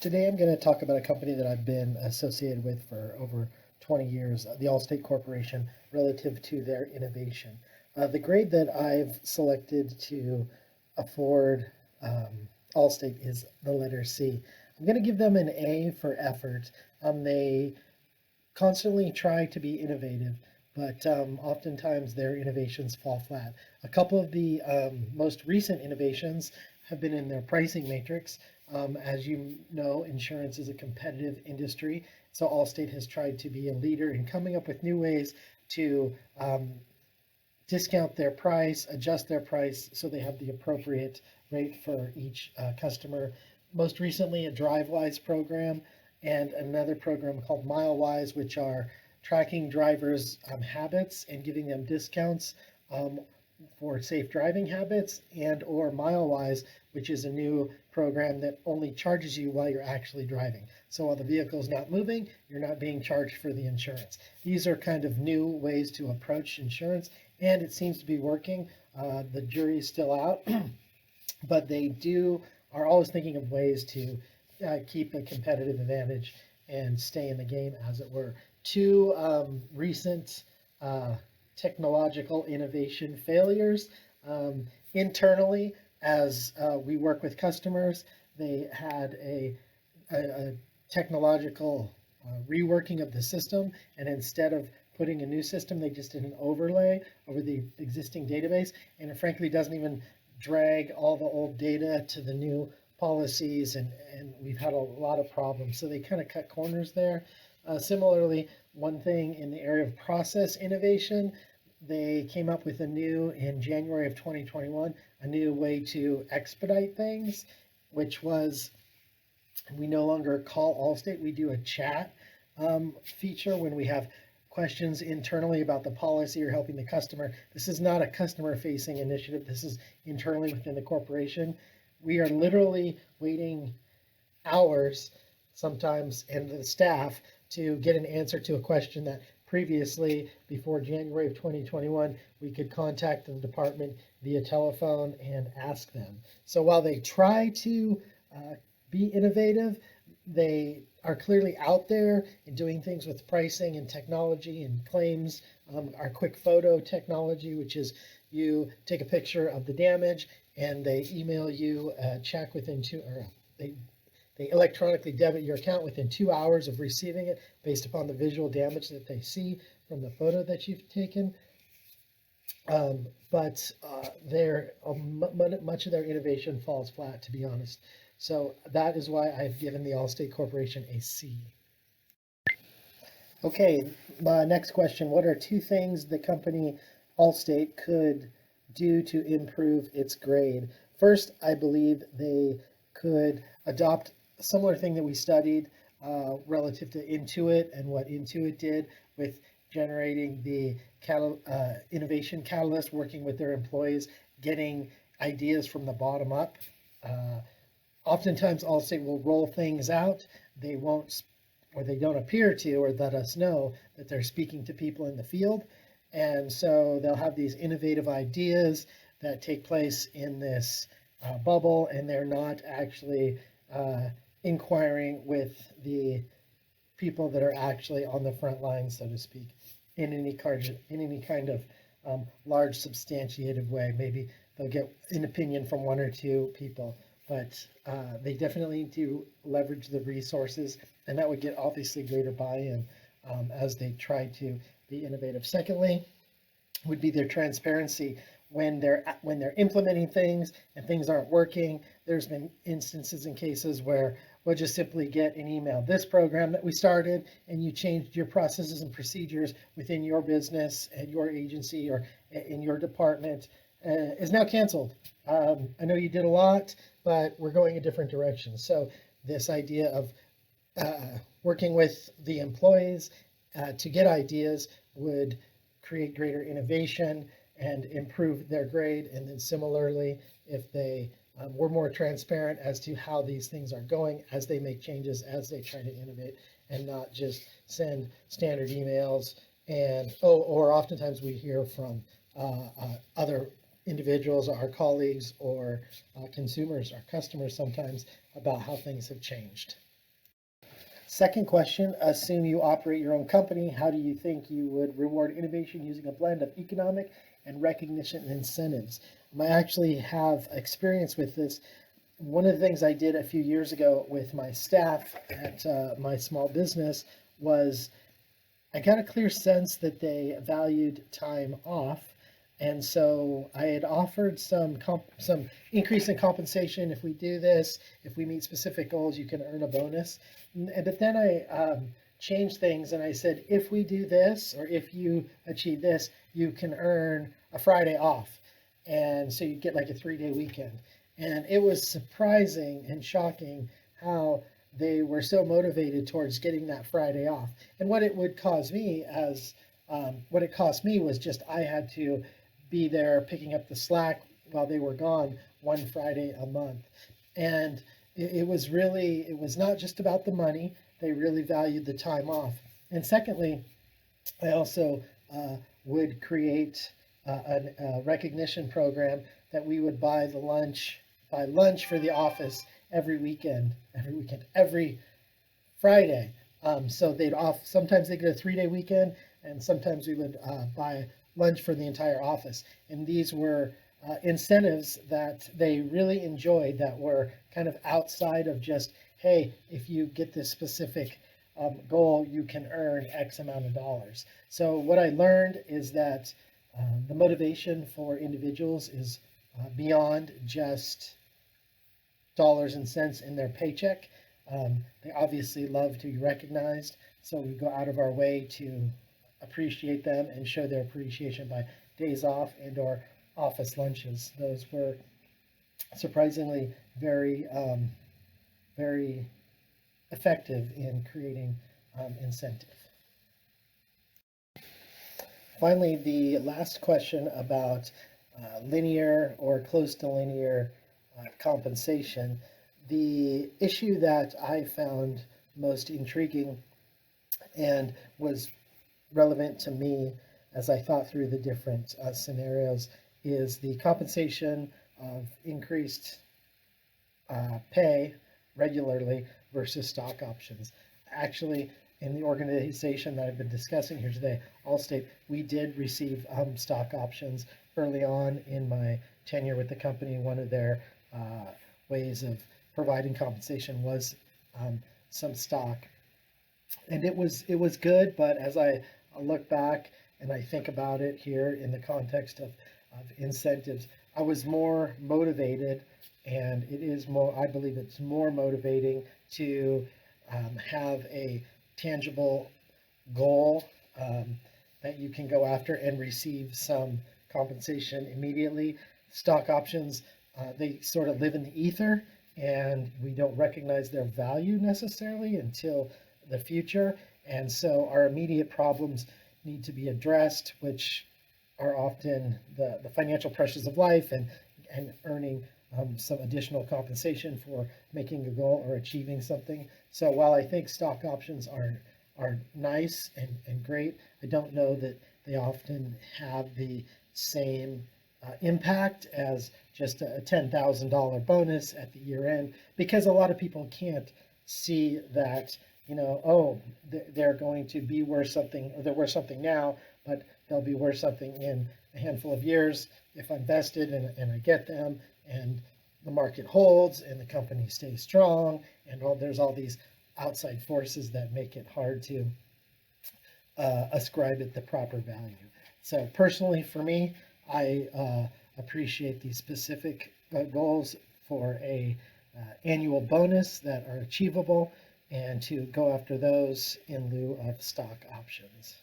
Today I'm going to talk about a company that I've been associated with for over 20 years, the Allstate Corporation, relative to their innovation. The grade that I've selected to afford Allstate is the letter C. I'm going to give them an A for effort. They constantly try to be innovative, but oftentimes their innovations fall flat. A couple of the most recent innovations have been in their pricing matrix. As you know, insurance is a competitive industry, so Allstate has tried to be a leader in coming up with new ways to discount their price, adjust their price so they have the appropriate rate for each customer. Most recently, a DriveWise program and another program called MileWise, which are tracking drivers' habits and giving them discounts for safe driving habits, and or MileWise, which is a new program that only charges you while you're actually driving. So while the vehicle is not moving, you're not being charged for the insurance. These are kind of new ways to approach insurance, and it seems to be working. The jury is still out, but they are always thinking of ways to keep a competitive advantage and stay in the game, as it were. Two recent technological innovation failures. Internally, as we work with customers, they had a technological reworking of the system, and instead of putting a new system, they just did an overlay over the existing database, and it frankly doesn't even drag all the old data to the new policies, and we've had a lot of problems. So they kind of cut corners there. Similarly, one thing in the area of process innovation, they came up with in January of 2021, a new way to expedite things, which was we no longer call Allstate, we do a chat feature when we have questions internally about the policy or helping the customer. This is not a customer-facing initiative. This is internally within the corporation. We are literally waiting hours sometimes, and the staff, to get an answer to a question that previously, before January of 2021, we could contact the department via telephone and ask them. So while they try to be innovative, they are clearly out there and doing things with pricing and technology and claims. Our quick photo technology, which is you take a picture of the damage and they email you a check within they electronically debit your account within 2 hours of receiving it based upon the visual damage that they see from the photo that you've taken. But much of their innovation falls flat, to be honest. So that is why I've given the Allstate Corporation a C. Okay, my next question. What are two things the company Allstate could do to improve its grade? First, I believe they could adopt a similar thing that we studied relative to Intuit and what Intuit did with generating the innovation catalyst, working with their employees, getting ideas from the bottom up. Oftentimes, Allstate will roll things out. They won't, or they don't appear to, or let us know that they're speaking to people in the field. And so they'll have these innovative ideas that take place in this bubble, and they're not actually inquiring with the people that are actually on the front lines, so to speak, in any kind of large substantiated way. Maybe they'll get an opinion from one or two people, but they definitely need to leverage the resources, and that would get obviously greater buy-in as they try to be innovative. Secondly, would be their transparency when they're implementing things and things aren't working. There's been instances and cases where we'll just simply get an email. This program that we started and you changed your processes and procedures within your business and your agency or in your department is now canceled. I know you did a lot, but we're going a different direction. So this idea of working with the employees to get ideas would create greater innovation and improve their grade. And then similarly, if they were more transparent as to how these things are going as they make changes, as they try to innovate, and not just send standard emails. And or oftentimes we hear from other individuals, our colleagues, or consumers, our customers sometimes, about how things have changed. Second question, assume you operate your own company. How do you think you would reward innovation using a blend of economic and recognition and incentives? I actually have experience with this. One of the things I did a few years ago with my staff at my small business was I got a clear sense that they valued time off. And so I had offered some increase in compensation. If we do this, if we meet specific goals, you can earn a bonus. But then I changed things and I said, if we do this, or if you achieve this, you can earn a Friday off. And so you get like a 3-day weekend. And it was surprising and shocking how they were so motivated towards getting that Friday off. And what it would cause me what it cost me was just I had to be there picking up the slack while they were gone one Friday a month. And it was not just about the money. They really valued the time off. And secondly, I also would create a recognition program that we would buy lunch for the office every Friday. So sometimes they get a 3-day weekend, and sometimes we would buy lunch for the entire office. And these were incentives that they really enjoyed that were kind of outside of just, hey, if you get this specific goal, you can earn X amount of dollars. So what I learned is that the motivation for individuals is beyond just dollars and cents in their paycheck. They obviously love to be recognized, so we go out of our way to appreciate them and show their appreciation by days off and or office lunches. Those were surprisingly very effective in creating incentive. Finally, the last question about linear or close to linear compensation. The issue that I found most intriguing and was relevant to me as I thought through the different scenarios is the compensation of increased pay regularly versus stock options. Actually, in the organization that I've been discussing here today, Allstate, we did receive stock options early on in my tenure with the company. One of their ways of providing compensation was some stock, and it was good. But as I look back and I think about it here in the context of incentives, I was more motivated, and it is more. I believe it's more motivating to have a tangible goal that you can go after and receive some compensation immediately. Stock options, they sort of live in the ether, and we don't recognize their value necessarily until the future. And so our immediate problems need to be addressed, which are often the financial pressures of life and earning some additional compensation for making a goal or achieving something. So while I think stock options are nice and great, I don't know that they often have the same impact as just a $10,000 bonus at the year end, because a lot of people can't see that, oh, they're going to be worth something, or they're worth something now, but they'll be worth something in a handful of years if I'm vested and I get them, and the market holds and the company stays strong, and there's all these outside forces that make it hard to ascribe it the proper value. So personally, for me, I appreciate these specific goals for a annual bonus that are achievable, and to go after those in lieu of stock options.